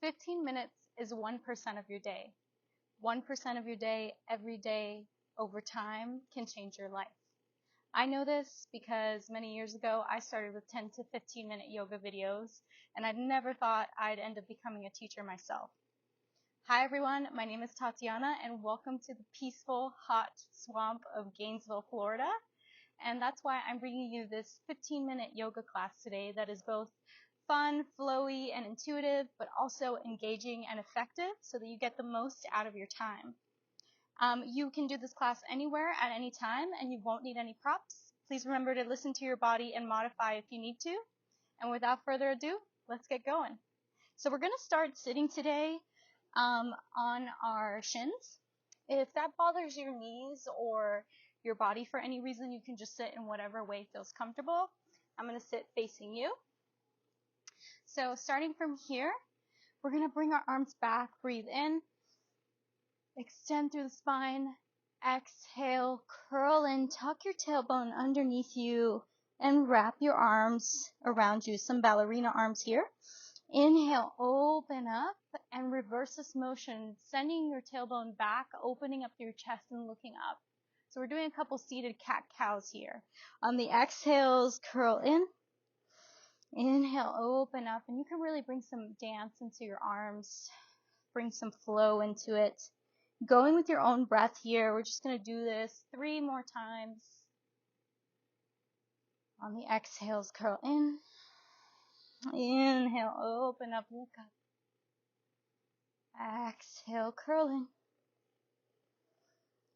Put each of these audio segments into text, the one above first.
15 minutes is 1% of your day. 1% of your day, every day, over time, can change your life. I know this because many years ago, I started with 10 to 15-minute yoga videos, and I never thought I'd end up becoming a teacher myself. Hi everyone, my name is Tatiana, and welcome to the peaceful, hot swamp of Gainesville, Florida. And that's why I'm bringing you this 15-minute yoga class today that is both fun, flowy, and intuitive, but also engaging and effective so that you get the most out of your time. You can do this class anywhere at any time, and you won't need any props. Please remember to listen to your body and modify if you need to. And without further ado, let's get going. So we're going to start sitting today on our shins. If that bothers your knees or your body for any reason, you can just sit in whatever way feels comfortable. I'm going to sit facing you. So starting from here, we're going to bring our arms back, breathe in, extend through the spine, exhale, curl in, tuck your tailbone underneath you, and wrap your arms around you, some ballerina arms here. Inhale, open up, and reverse this motion, sending your tailbone back, opening up your chest and looking up. So we're doing a couple seated cat-cows here. On the exhales, curl in. Inhale, open up, and you can really bring some dance into your arms, bring some flow into it. Going with your own breath here, we're just going to do this 3 more times. On the exhales, curl in. Inhale, open up, look up. Exhale, curl in.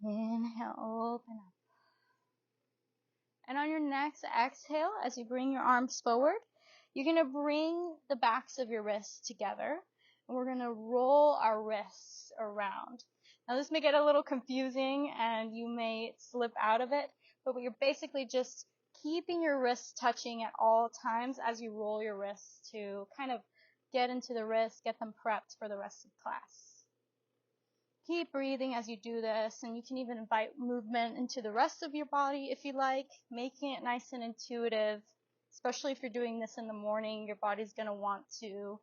Inhale, open up. And on your next exhale, as you bring your arms forward, you're going to bring the backs of your wrists together. And we're going to roll our wrists around. Now this may get a little confusing and you may slip out of it, but you're basically just keeping your wrists touching at all times as you roll your wrists to kind of get into the wrists, get them prepped for the rest of class. Keep breathing as you do this, and you can even invite movement into the rest of your body if you like, making it nice and intuitive, especially if you're doing this in the morning. Your body's going to want to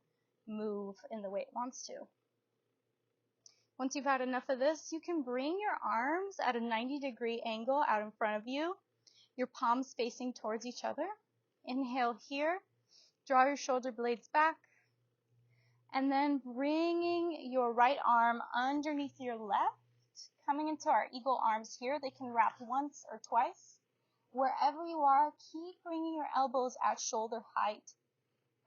move in the way it wants to. Once you've had enough of this, you can bring your arms at a 90-degree angle out in front of you, your palms facing towards each other. Inhale here, draw your shoulder blades back, and then bringing your right arm underneath your left, coming into our eagle arms here. They can wrap once or twice. Wherever you are, keep bringing your elbows at shoulder height,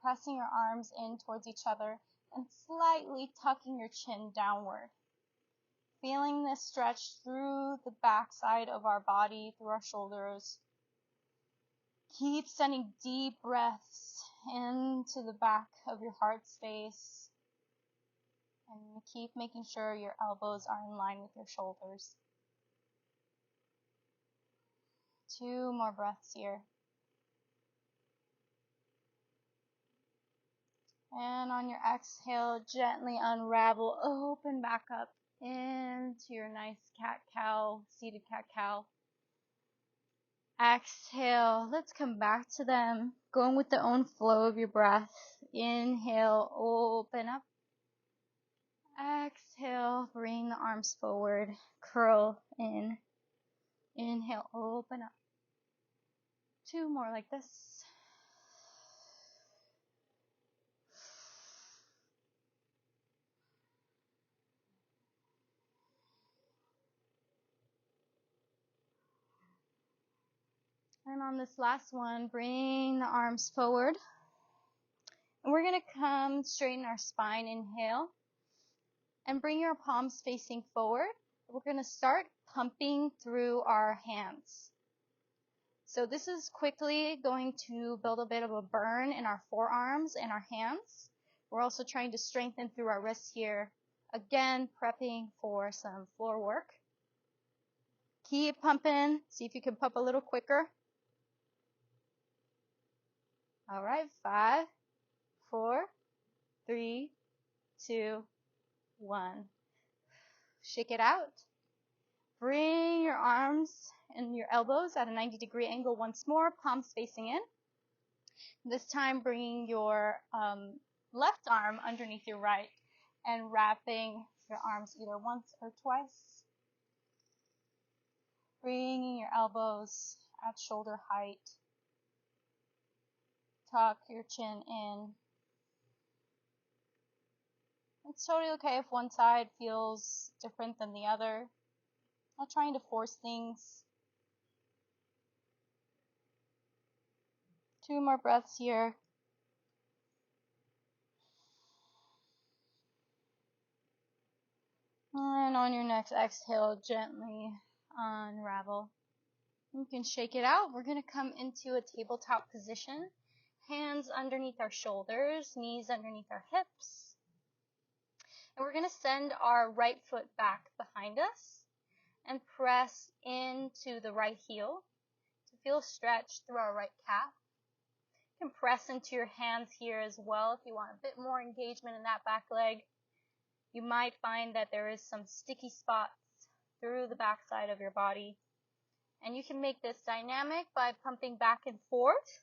pressing your arms in towards each other, and slightly tucking your chin downward. Feeling this stretch through the back side of our body, through our shoulders. Keep sending deep breaths into the back of your heart space. And keep making sure your elbows are in line with your shoulders. 2 more breaths here. And on your exhale, gently unravel, open back up into your nice cat-cow, seated cat-cow. Exhale, let's come back to them, going with the own flow of your breath. Inhale, open up. Exhale, bring the arms forward, curl in. Inhale, open up. 2 more like this. And on this last one, bring the arms forward. And we're going to come straighten our spine. Inhale. And bring your palms facing forward. We're going to start pumping through our hands. So this is quickly going to build a bit of a burn in our forearms and our hands. We're also trying to strengthen through our wrists here. Again, prepping for some floor work. Keep pumping. See if you can pump a little quicker. All right, 5, 4, 3, 2, 1. Shake it out. Bring your arms and your elbows at a 90-degree angle once more, palms facing in. This time, bringing your left arm underneath your right and wrapping your arms either once or twice. Bringing your elbows at shoulder height. Tuck your chin in. It's totally okay if one side feels different than the other. Not trying to force things. 2 more breaths here. And on your next exhale, gently unravel. You can shake it out. We're going to come into a tabletop position. Hands underneath our shoulders, knees underneath our hips. And we're going to send our right foot back behind us and press into the right heel to feel stretch through our right calf. You can press into your hands here as well if you want a bit more engagement in that back leg. You might find that there is some sticky spots through the backside of your body. And you can make this dynamic by pumping back and forth,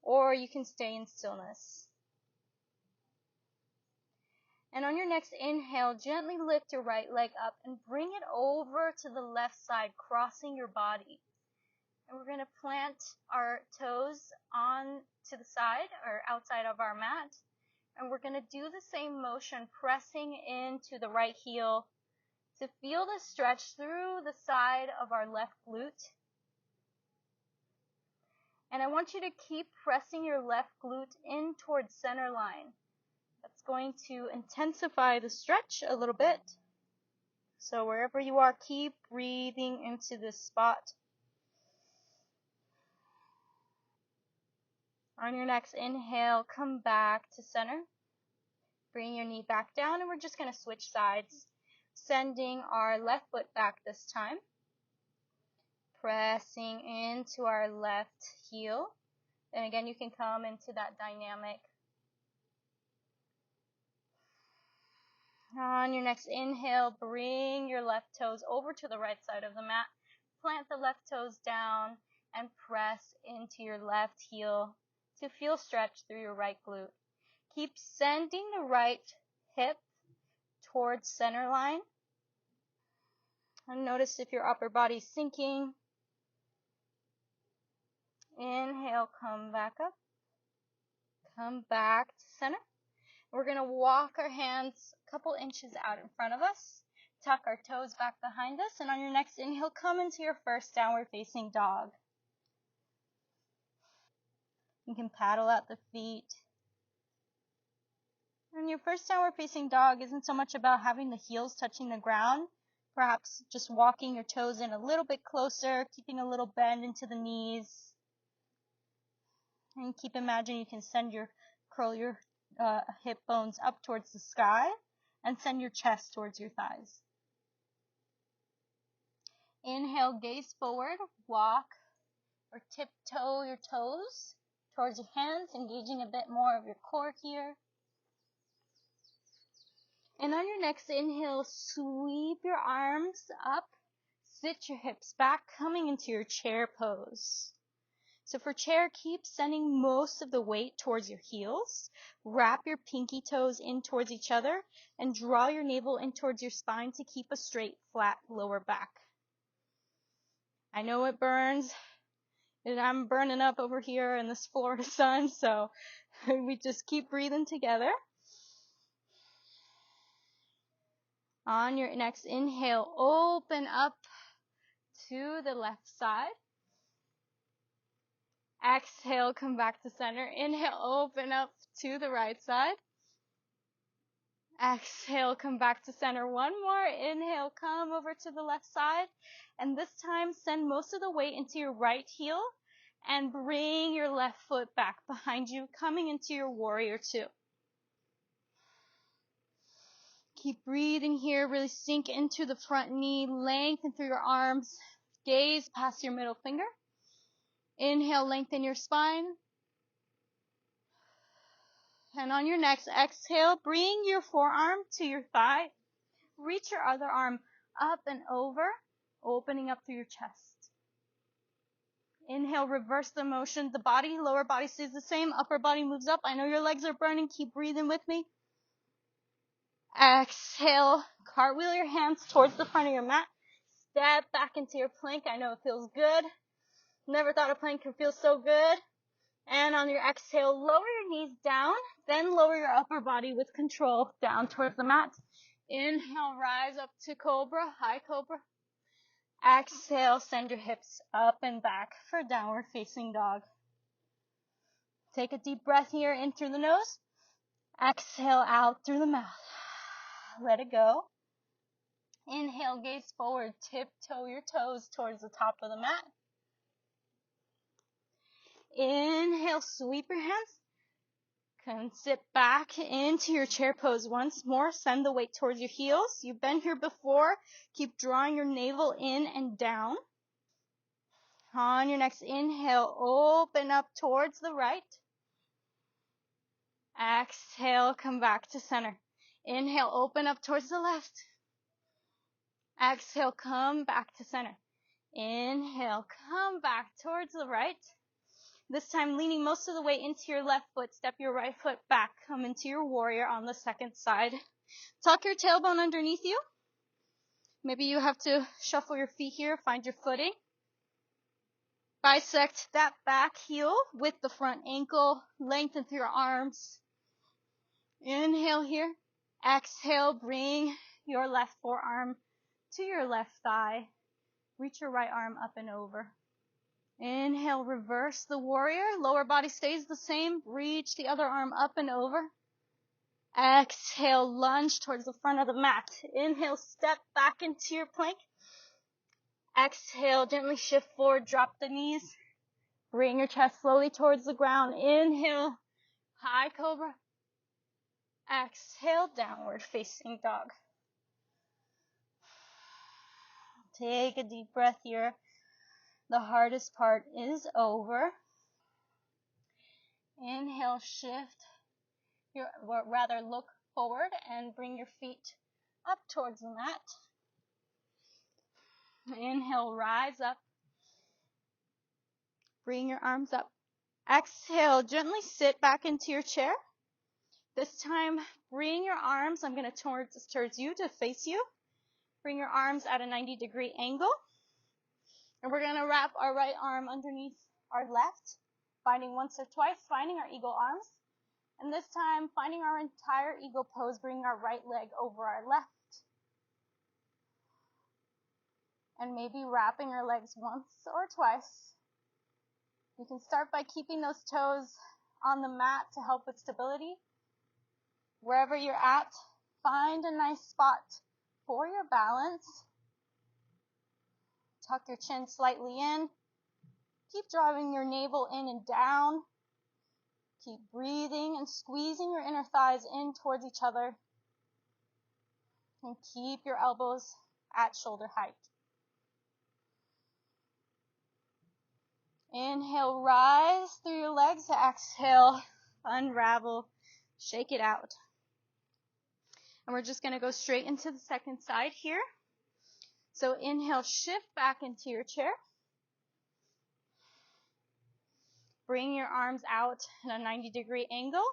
or you can stay in stillness. And on your next inhale, gently lift your right leg up and bring it over to the left side, crossing your body. And we're going to plant our toes on to the side or outside of our mat. And we're going to do the same motion, pressing into the right heel to feel the stretch through the side of our left glute. And I want you to keep pressing your left glute in towards center line. That's going to intensify the stretch a little bit. So wherever you are, keep breathing into this spot. On your next inhale, come back to center. Bring your knee back down, and we're just going to switch sides, sending our left foot back this time. Pressing into our left heel. And again, you can come into that dynamic. On your next inhale, bring your left toes over to the right side of the mat. Plant the left toes down and press into your left heel to feel stretch through your right glute. Keep sending the right hip towards center line. And notice if your upper body's sinking. Inhale, come back up. Come back to center. We're going to walk our hands a couple inches out in front of us. Tuck our toes back behind us. And on your next inhale, come into your first downward facing dog. You can paddle out the feet. And your first downward facing dog isn't so much about having the heels touching the ground. Perhaps just walking your toes in a little bit closer, keeping a little bend into the knees. And imagine you can curl your hip bones up towards the sky and send your chest towards your thighs. Inhale, gaze forward, walk or tiptoe your toes towards your hands, engaging a bit more of your core here. And on your next inhale, sweep your arms up, sit your hips back, coming into your chair pose. So for chair, keep sending most of the weight towards your heels. Wrap your pinky toes in towards each other and draw your navel in towards your spine to keep a straight, flat lower back. I know it burns, and I'm burning up over here in this Florida sun, so we just keep breathing together. On your next inhale, open up to the left side. Exhale, come back to center. Inhale, open up to the right side. Exhale, come back to center. One more. Inhale, come over to the left side. And this time, send most of the weight into your right heel and bring your left foot back behind you, coming into your warrior two. Keep breathing here. Really sink into the front knee. Lengthen through your arms. Gaze past your middle finger. Inhale, lengthen your spine. And on your next exhale, bring your forearm to your thigh. Reach your other arm up and over, opening up through your chest. Inhale, reverse the motion. The body, lower body stays the same. Upper body moves up. I know your legs are burning. Keep breathing with me. Exhale, cartwheel your hands towards the front of your mat. Step back into your plank. I know it feels good. Never thought a plank could feel so good. And on your exhale, lower your knees down, then lower your upper body with control down towards the mat. Inhale, rise up to cobra, high cobra. Exhale, send your hips up and back for downward facing dog. Take a deep breath here in through the nose. Exhale out through the mouth. Let it go. Inhale, gaze forward, tiptoe your toes towards the top of the mat. Inhale, sweep your hands. Come sit back into your chair pose once more. Send the weight towards your heels. You've been here before. Keep drawing your navel in and down. On your next inhale, open up towards the right. Exhale, come back to center. Inhale, open up towards the left. Exhale, come back to center. Inhale, come back towards the right. This time leaning most of the way into your left foot. Step your right foot back. Come into your warrior on the second side. Tuck your tailbone underneath you. Maybe you have to shuffle your feet here. Find your footing. Bisect that back heel with the front ankle. Lengthen through your arms. Inhale here. Exhale, bring your left forearm to your left thigh. Reach your right arm up and over. Inhale, reverse the warrior. Lower body stays the same. Reach the other arm up and over. Exhale, lunge towards the front of the mat. Inhale, step back into your plank. Exhale, gently shift forward, drop the knees. Bring your chest slowly towards the ground. Inhale, high cobra. Exhale, downward facing dog. Take a deep breath here. The hardest part is over. Inhale, shift. Look forward and bring your feet up towards the mat. Inhale, rise up. Bring your arms up. Exhale, gently sit back into your chair. This time, bring your arms, I'm going to towards you to face you. Bring your arms at a 90-degree angle. And we're going to wrap our right arm underneath our left, binding once or twice, finding our eagle arms. And this time, finding our entire eagle pose, bringing our right leg over our left. And maybe wrapping our legs once or twice. You can start by keeping those toes on the mat to help with stability. Wherever you're at, find a nice spot for your balance. Tuck your chin slightly in. Keep drawing your navel in and down. Keep breathing and squeezing your inner thighs in towards each other. And keep your elbows at shoulder height. Inhale, rise through your legs. Exhale, unravel, shake it out. And we're just going to go straight into the second side here. So inhale, shift back into your chair. Bring your arms out in a 90-degree angle.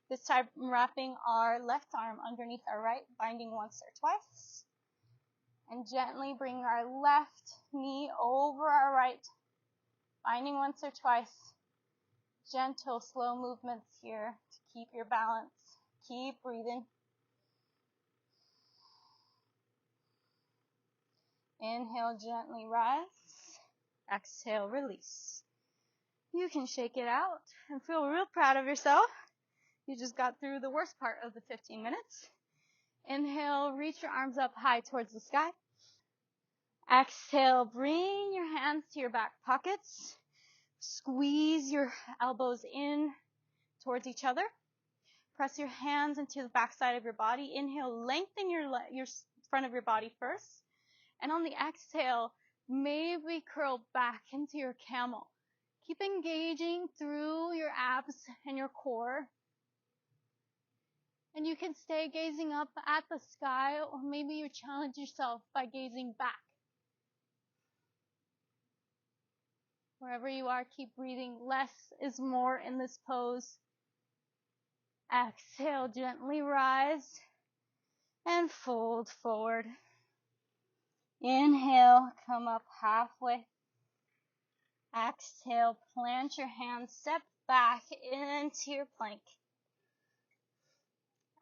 This time wrapping our left arm underneath our right, binding once or twice. And gently bring our left knee over our right, binding once or twice. Gentle, slow movements here to keep your balance. Keep breathing. Inhale, gently rise. Exhale, release. You can shake it out and feel real proud of yourself. You just got through the worst part of the 15 minutes. Inhale, reach your arms up high towards the sky. Exhale, bring your hands to your back pockets. Squeeze your elbows in towards each other. Press your hands into the back side of your body. Inhale, lengthen your front of your body first. And on the exhale, maybe curl back into your camel. Keep engaging through your abs and your core. And you can stay gazing up at the sky, or maybe you challenge yourself by gazing back. Wherever you are, keep breathing. Less is more in this pose. Exhale, gently rise and fold forward. Inhale, come up halfway. Exhale, plant your hands, step back into your plank.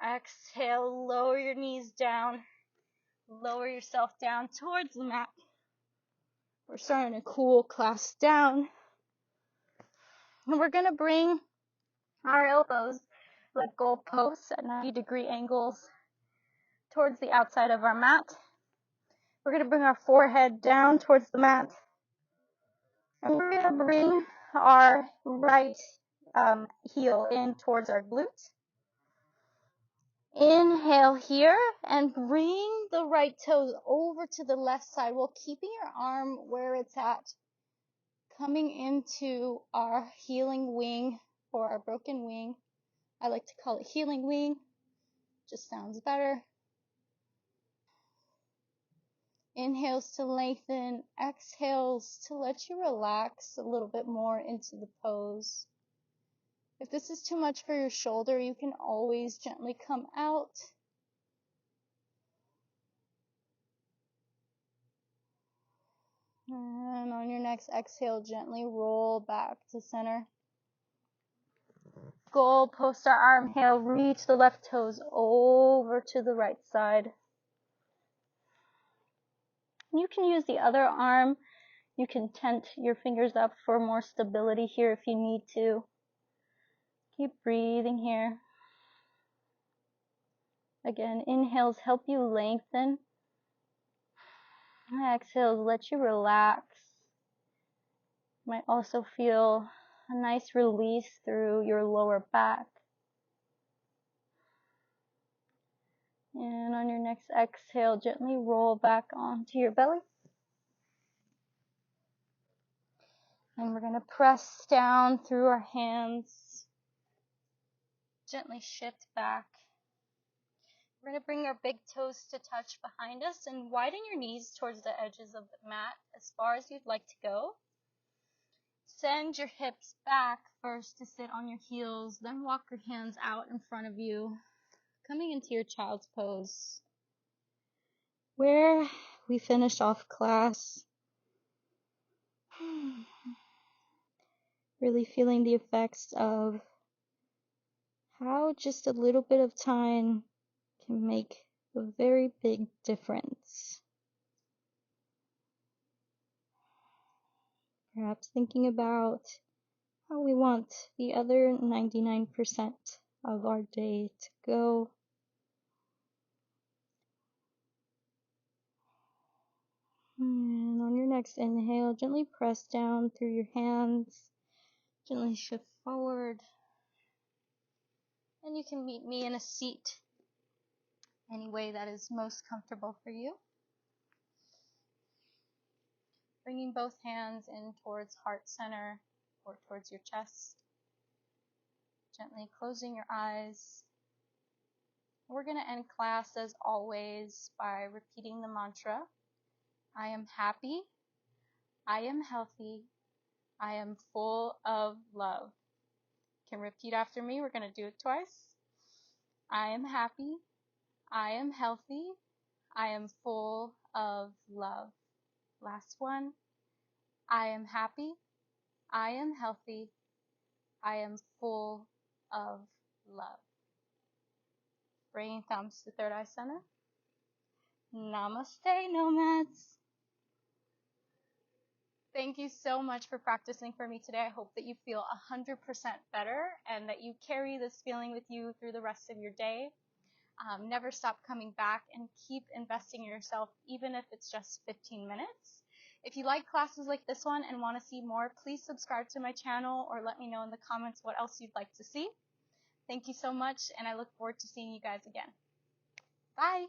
Exhale, lower your knees down. Lower yourself down towards the mat. We're starting to cool class down. And we're going to bring our elbows like goalposts at 90-degree angles towards the outside of our mat. We're going to bring our forehead down towards the mat. And we're going to bring our right heel in towards our glutes. Inhale here and bring the right toes over to the left side while keeping your arm where it's at. Coming into our healing wing or our broken wing. I like to call it healing wing. Just sounds better. Inhales to lengthen, exhales to let you relax a little bit more into the pose. If this is too much for your shoulder, you can always gently come out. And on your next exhale, gently roll back to center. Goal, post our arm, inhale, reach the left toes over to the right side. You can use the other arm. You can tent your fingers up for more stability here if you need to. Keep breathing here. Again, inhales help you lengthen. Exhales let you relax. You might also feel a nice release through your lower back. And on your next exhale, gently roll back onto your belly. And we're going to press down through our hands. Gently shift back. We're going to bring our big toes to touch behind us and widen your knees towards the edges of the mat as far as you'd like to go. Send your hips back first to sit on your heels, then walk your hands out in front of you, coming into your child's pose. Where we finished off class. Really feeling the effects of how just a little bit of time can make a very big difference. Perhaps thinking about how we want the other 99% of our day to go. And on your next inhale, gently press down through your hands. Gently shift forward. And you can meet me in a seat any way that is most comfortable for you. Bringing both hands in towards heart center or towards your chest. Gently closing your eyes. We're going to end class as always by repeating the mantra. I am happy. I am healthy. I am full of love. You can repeat after me. We're going to do it twice. I am happy. I am healthy. I am full of love. Last one. I am happy. I am healthy. I am full of love. Bringing thumbs to third eye center. Namaste Nomads. Thank you so much for practicing for me today. I hope that you feel 100% better and that you carry this feeling with you through the rest of your day. Never stop coming back and keep investing in yourself, even if it's just 15 minutes. If you like classes like this one and want to see more, please subscribe to my channel or let me know in the comments what else you'd like to see. Thank you so much, and I look forward to seeing you guys again. Bye!